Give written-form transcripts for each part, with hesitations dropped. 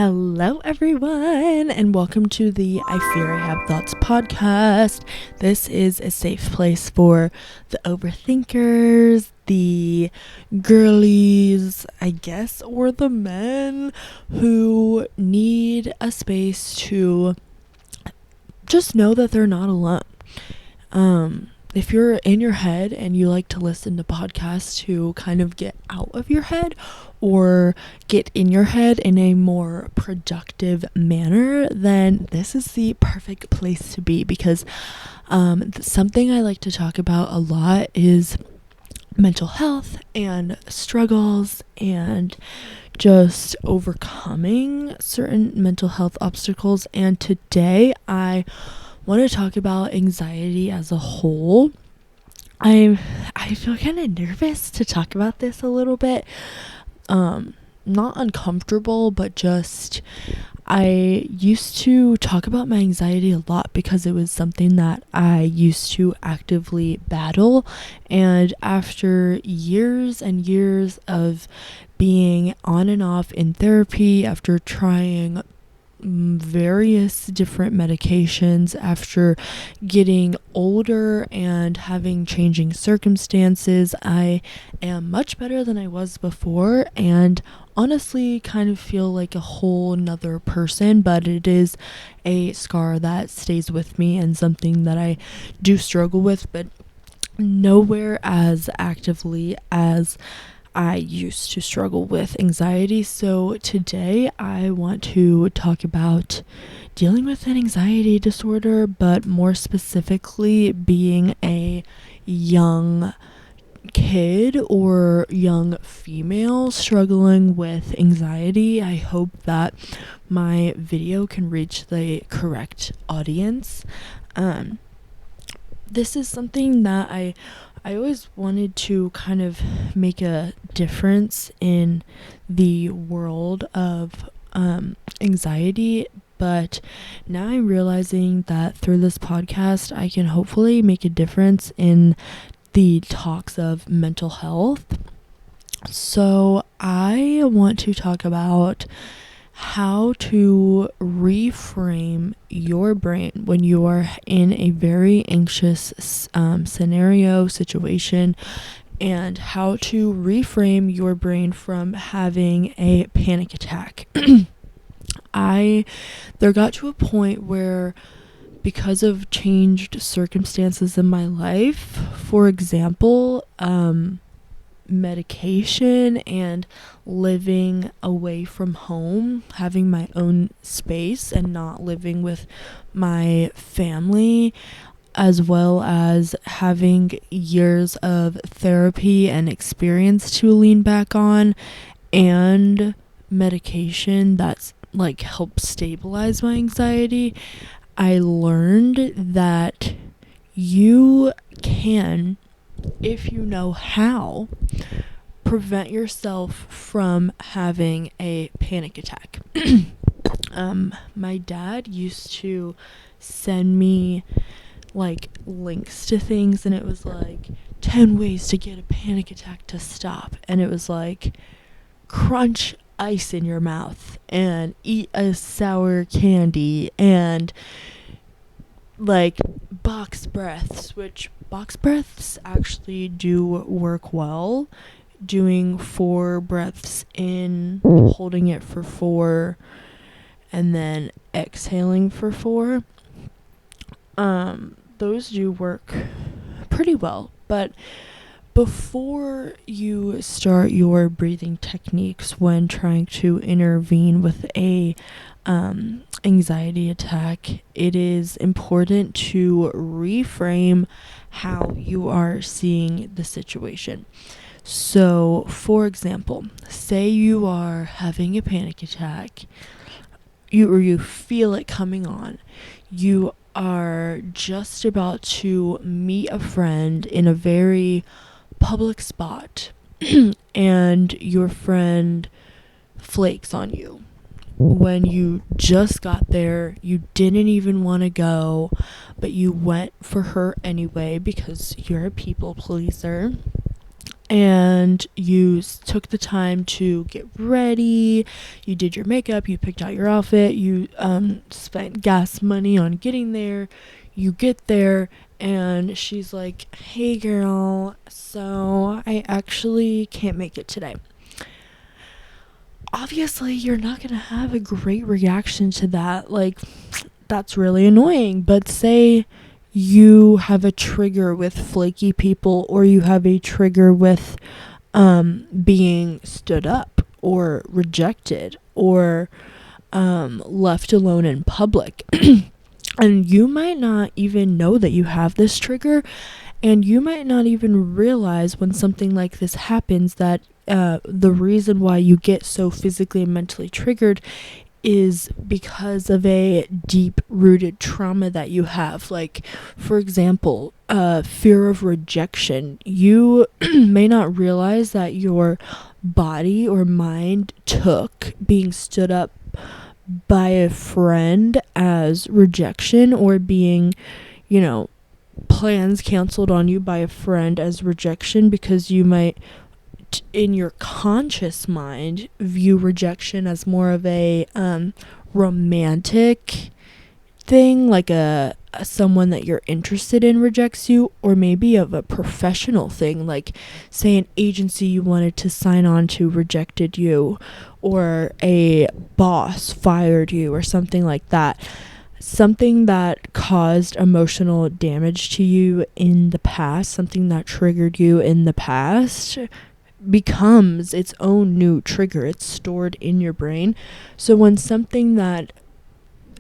Hello, everyone, and welcome to the I Fear I Have Thoughts podcast. This is a safe place for the overthinkers, the girlies, I guess, or the men who need a space to just know that they're not alone. If you're in your head and you like to listen to podcasts to kind of get out of your head or get in your head in a more productive manner, then this is the perfect place to be, because something I like to talk about a lot is mental health and struggles and just overcoming certain mental health obstacles. And today I want to talk about anxiety as a whole. I feel kind of nervous to talk about this a little bit. Not uncomfortable, but just I used to talk about my anxiety a lot because it was something that I used to actively battle. And after years and years of being on and off in therapy, after trying various different medications, after getting older and having changing circumstances, I am much better than I was before, and honestly kind of feel like a whole nother person. But it is a scar that stays with me and something that I do struggle with, but nowhere as actively as I used to struggle with anxiety. So today I want to talk about dealing with an anxiety disorder, but more specifically being a young kid or young female struggling with anxiety. I hope that my video can reach the correct audience. This is something that I always wanted to kind of make a difference in the world of anxiety, but now I'm realizing that through this podcast I can hopefully make a difference in the talks of mental health. So I want to talk about how to reframe your brain when you are in a very anxious situation, and how to reframe your brain from having a panic attack. There got to a point where, because of changed circumstances in my life, for example, medication and living away from home, having my own space and not living with my family, as well as having years of therapy and experience to lean back on, and medication that's like helped stabilize my anxiety, I learned that you can, if you know how, prevent yourself from having a panic attack. My dad used to send me like links to things, and it was like 10 ways to get a panic attack to stop, and it was like crunch ice in your mouth and eat a sour candy and like box breaths, which box breaths actually do work well. Doing 4 breaths in, holding it for 4, and then exhaling for 4. Those do work pretty well. But before you start your breathing techniques when trying to intervene with a anxiety attack, it is important to reframe how you are seeing the situation. So, for example, say you are having a panic attack, you feel it coming on. You are just about to meet a friend in a very public spot, and your friend flakes on you. When you just got there, you didn't even want to go, but you went for her anyway because you're a people pleaser. and you took the time to get ready, you did your makeup, you picked out your outfit, you spent gas money on getting there. You get there and she's like, hey girl, so I actually can't make it today. Obviously you're not gonna have a great reaction to that. Like, that's really annoying. But say you have a trigger with flaky people, or you have a trigger with being stood up or rejected or left alone in public. And you might not even know that you have this trigger, and you might not even realize when something like this happens that the reason why you get so physically and mentally triggered is because of a deep-rooted trauma that you have. Like, for example, fear of rejection. You may not realize that your body or mind took being stood up by a friend as rejection, or being, plans canceled on you by a friend as rejection, because you might in your conscious mind view rejection as more of a romantic thing, like a someone that you're interested in rejects you, or maybe of a professional thing, like say an agency you wanted to sign on to rejected you, or a boss fired you, or something like that. Something that caused emotional damage to you in the past, something that triggered you in the past, becomes its own new trigger. It's stored in your brain. So when something that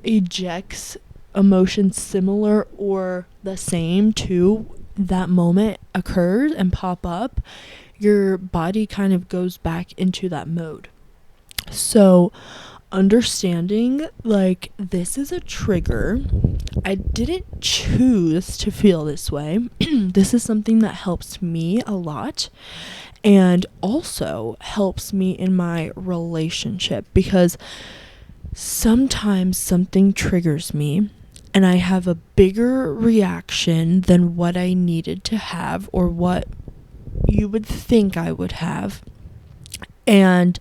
ejects emotions similar or the same to that moment occurs and pop up, your body kind of goes back into that mode. So understanding, like, this is a trigger. I didn't choose to feel this way. This is something that helps me a lot, and also helps me in my relationship, because sometimes something triggers me and I have a bigger reaction than what I needed to have, or what you would think I would have. And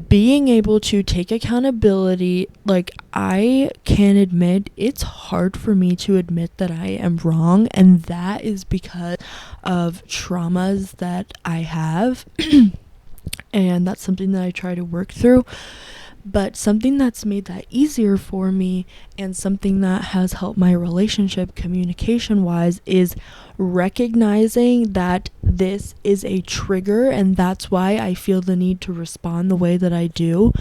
being able to take accountability, like, I can admit it's hard for me to admit that I am wrong, and that is because of traumas that I have. And that's something that I try to work through. But something that's made that easier for me, and something that has helped my relationship communication wise, is recognizing that this is a trigger, and that's why I feel the need to respond the way that I do.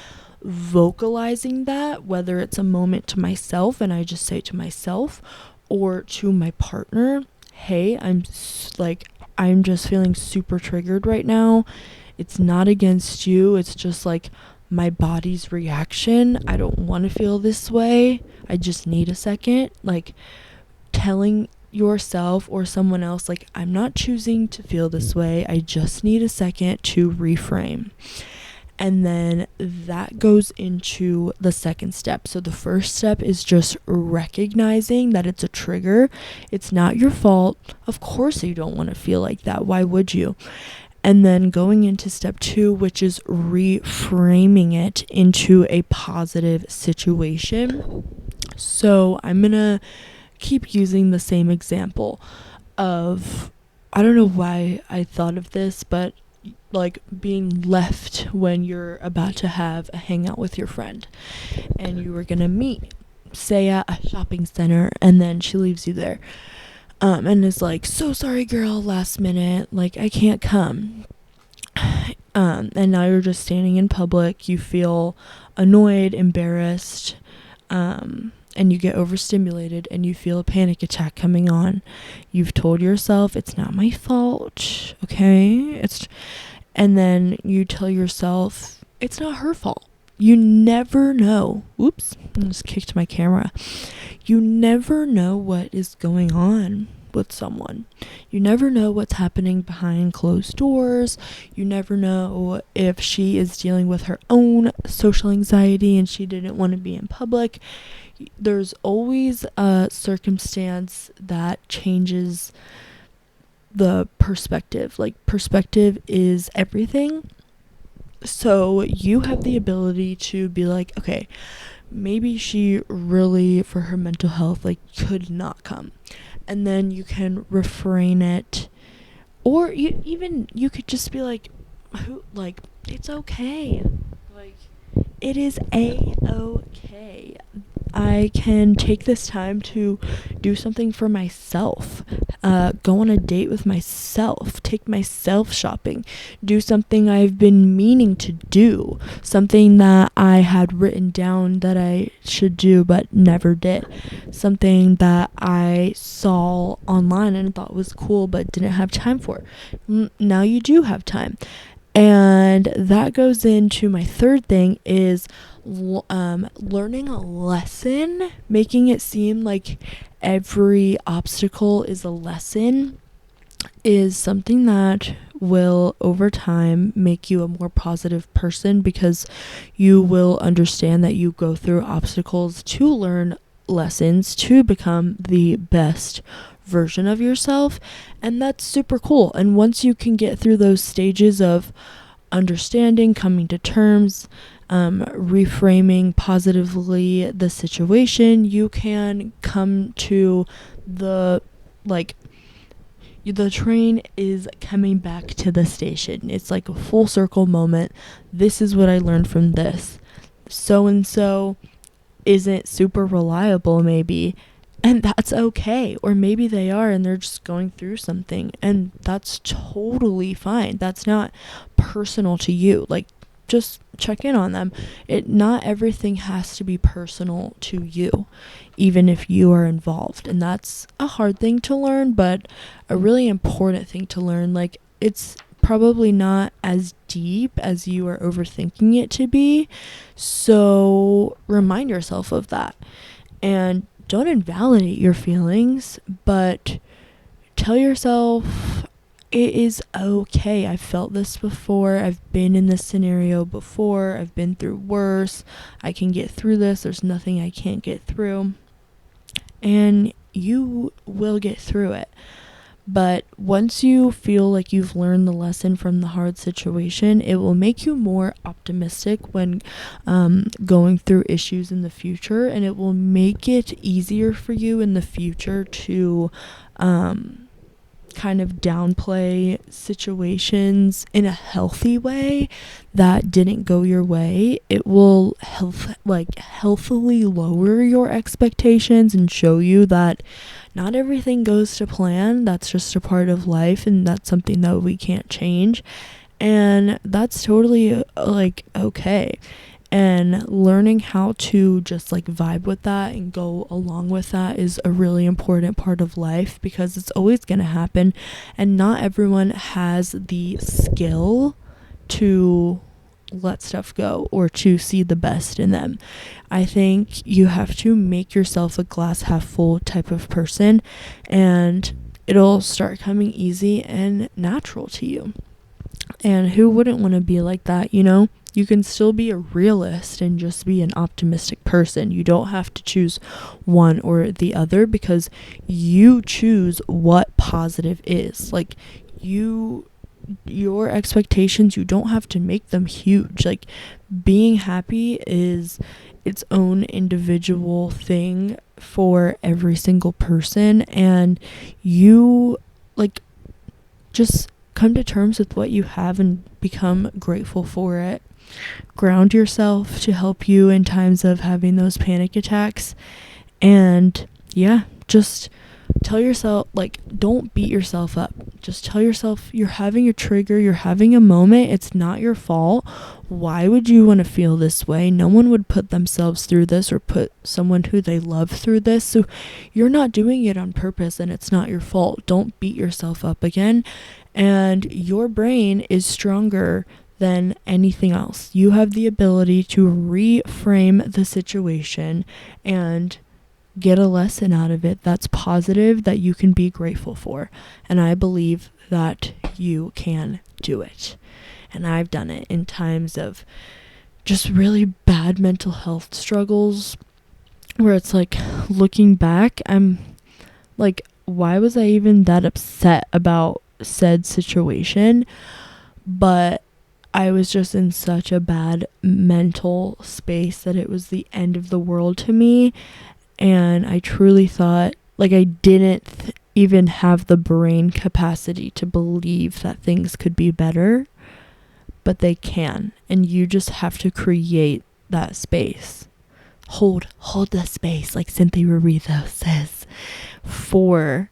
Vocalizing that, whether it's a moment to myself and I just say to myself, or to my partner, hey, I'm just feeling super triggered right now. It's not against you. It's just like my body's reaction. I don't want to feel this way. I just need a second. Like, telling yourself or someone else, like, I'm not choosing to feel this way. I just need a second to reframe. And then that goes into the second step. So the first step is just recognizing that it's a trigger. It's not your fault. Of course you don't want to feel like that. Why would you? And then going into step 2, which is reframing it into a positive situation. So I'm going to keep using the same example of, I don't know why I thought of this, but like being left when you're about to have a hangout with your friend, and you were going to meet, say, at a shopping center, and then she leaves you there. And is like, so sorry girl, last minute, like, I can't come. And now you're just standing in public, you feel annoyed, embarrassed, and you get overstimulated, and you feel a panic attack coming on. You've told yourself, it's not my fault, okay? And then you tell yourself, it's not her fault. You never know. Oops, I just kicked my camera. You never know what is going on with someone. You never know what's happening behind closed doors. You never know if she is dealing with her own social anxiety and she didn't want to be in public. There's always a circumstance that changes the perspective. Like, perspective is everything. So you have the ability to be like, okay, maybe she really, for her mental health, like, could not come. And then you can refrain it. Or you could just be like, it's okay. Like, it is a-okay. I can take this time to do something for myself, go on a date with myself, take myself shopping, do something I've been meaning to do, something that I had written down that I should do but never did, something that I saw online and thought was cool but didn't have time for. Now you do have time. And that goes into my third thing is learning a lesson, making it seem like every obstacle is a lesson, is something that will over time make you a more positive person, because you will understand that you go through obstacles to learn lessons to become the best version of yourself, and that's super cool. And once you can get through those stages of understanding, coming to terms, reframing positively the situation, you can come to the train is coming back to the station. It's like a full circle moment. This is what I learned from this. So and so isn't super reliable, maybe, and that's okay. Or maybe they are and they're just going through something, and that's totally fine. That's not personal to you. Like, just check in on them. Not everything has to be personal to you, even if you are involved. And that's a hard thing to learn, but a really important thing to learn. Like, it's probably not as deep as you are overthinking it to be. So remind yourself of that. And don't invalidate your feelings, but tell yourself it is okay. I've felt this before. I've been in this scenario before. I've been through worse. I can get through this. There's nothing I can't get through. And you will get through it. But once you feel like you've learned the lesson from the hard situation, it will make you more optimistic when going through issues in the future, and it will make it easier for you in the future to kind of downplay situations in a healthy way that didn't go your way. It will healthily lower your expectations and show you that not everything goes to plan. That's just a part of life, and that's something that we can't change, and that's totally okay. And learning how to just vibe with that and go along with that is a really important part of life, because it's always going to happen, and not everyone has the skill to let stuff go or to see the best in them. I think you have to make yourself a glass half full type of person, and it'll start coming easy and natural to you. And who wouldn't want to be like that, you know? You can still be a realist and just be an optimistic person. You don't have to choose one or the other, because you choose what positive is. Your expectations, you don't have to make them huge. Being happy is its own individual thing for every single person, and you just come to terms with what you have and become grateful for it. Ground yourself to help you in times of having those panic attacks, and just tell yourself, don't beat yourself up. Just tell yourself you're having a trigger, you're having a moment, it's not your fault. Why would you want to feel this way? No one would put themselves through this or put someone who they love through this, so you're not doing it on purpose, and it's not your fault. Don't beat yourself up again, and your brain is stronger than anything else. You have the ability to reframe the situation and get a lesson out of it that's positive, that you can be grateful for. And I believe that you can do it. And I've done it in times of just really bad mental health struggles, where it's looking back, I'm why was I even that upset about said situation? But I was just in such a bad mental space that it was the end of the world to me. And I truly thought, like, I didn't even have the brain capacity to believe that things could be better, but they can. And you just have to create that space. Hold the space, like Cynthia Rorizo says, for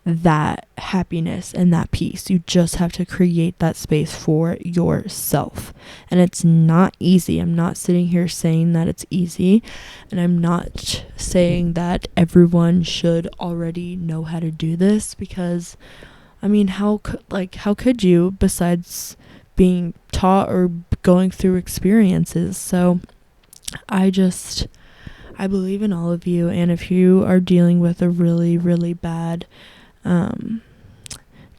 that happiness and that peace. You just have to create that space for yourself. And it's not easy. I'm not sitting here saying that it's easy, and I'm not saying that everyone should already know how to do this, because I mean, how could you, besides being taught or going through experiences? So I believe in all of you, and if you are dealing with a really, really bad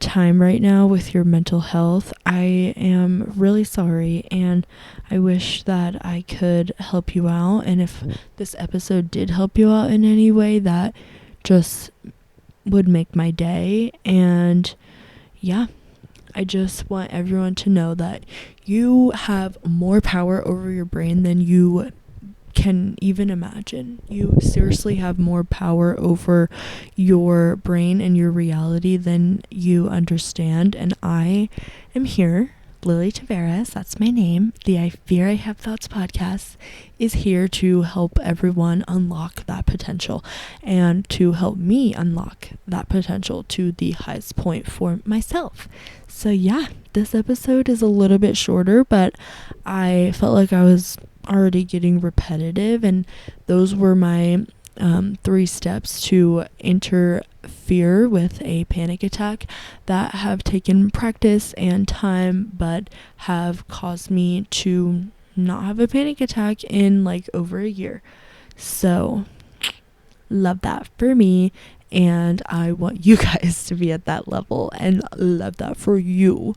time right now with your mental health, I am really sorry, and I wish that I could help you out. And if this episode did help you out in any way, that just would make my day. And yeah, I just want everyone to know that you have more power over your brain than you can even imagine. You seriously have more power over your brain and your reality than you understand. And I am here, Lilly Tavarez, that's my name. The I Fear I Have Thoughts podcast is here to help everyone unlock that potential, and to help me unlock that potential to the highest point for myself. So yeah, this episode is a little bit shorter, but I felt like I was already getting repetitive, and those were my 3 steps to interfere with a panic attack that have taken practice and time, but have caused me to not have a panic attack in like over a year. So love that for me, and I want you guys to be at that level, and love that for you.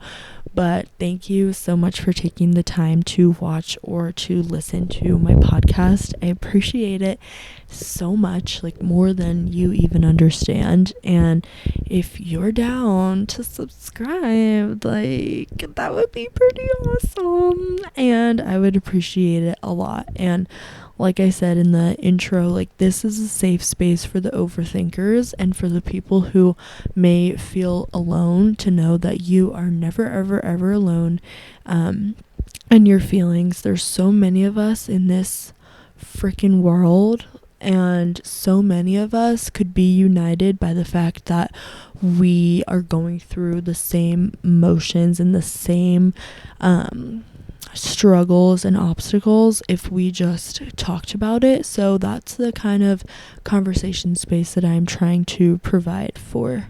But thank you so much for taking the time to watch or to listen to my podcast. I appreciate it so much, like more than you even understand. And if you're down to subscribe, like, that would be pretty awesome, and I would appreciate it a lot. And like I said in the intro, like, this is a safe space for the overthinkers and for the people who may feel alone, to know that you are never, ever, ever alone in your feelings. There's so many of us in this freaking world, and so many of us could be united by the fact that we are going through the same emotions and the same struggles and obstacles if we just talked about it. So that's the kind of conversation space that I'm trying to provide for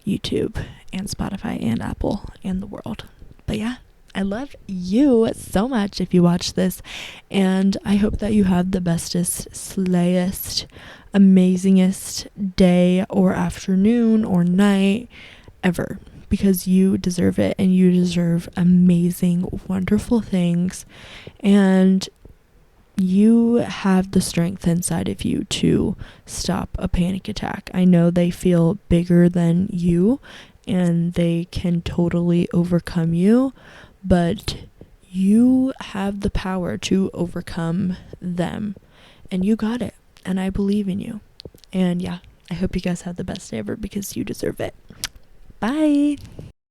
YouTube and Spotify and Apple and the world. But yeah, I love you so much if you watch this, and I hope that you have the bestest, slayest, amazingest day or afternoon or night ever, because you deserve it, and you deserve amazing, wonderful things, and you have the strength inside of you to stop a panic attack. I know they feel bigger than you, and they can totally overcome you, but you have the power to overcome them, and you got it, and I believe in you. And yeah, I hope you guys have the best day ever, because you deserve it. Bye.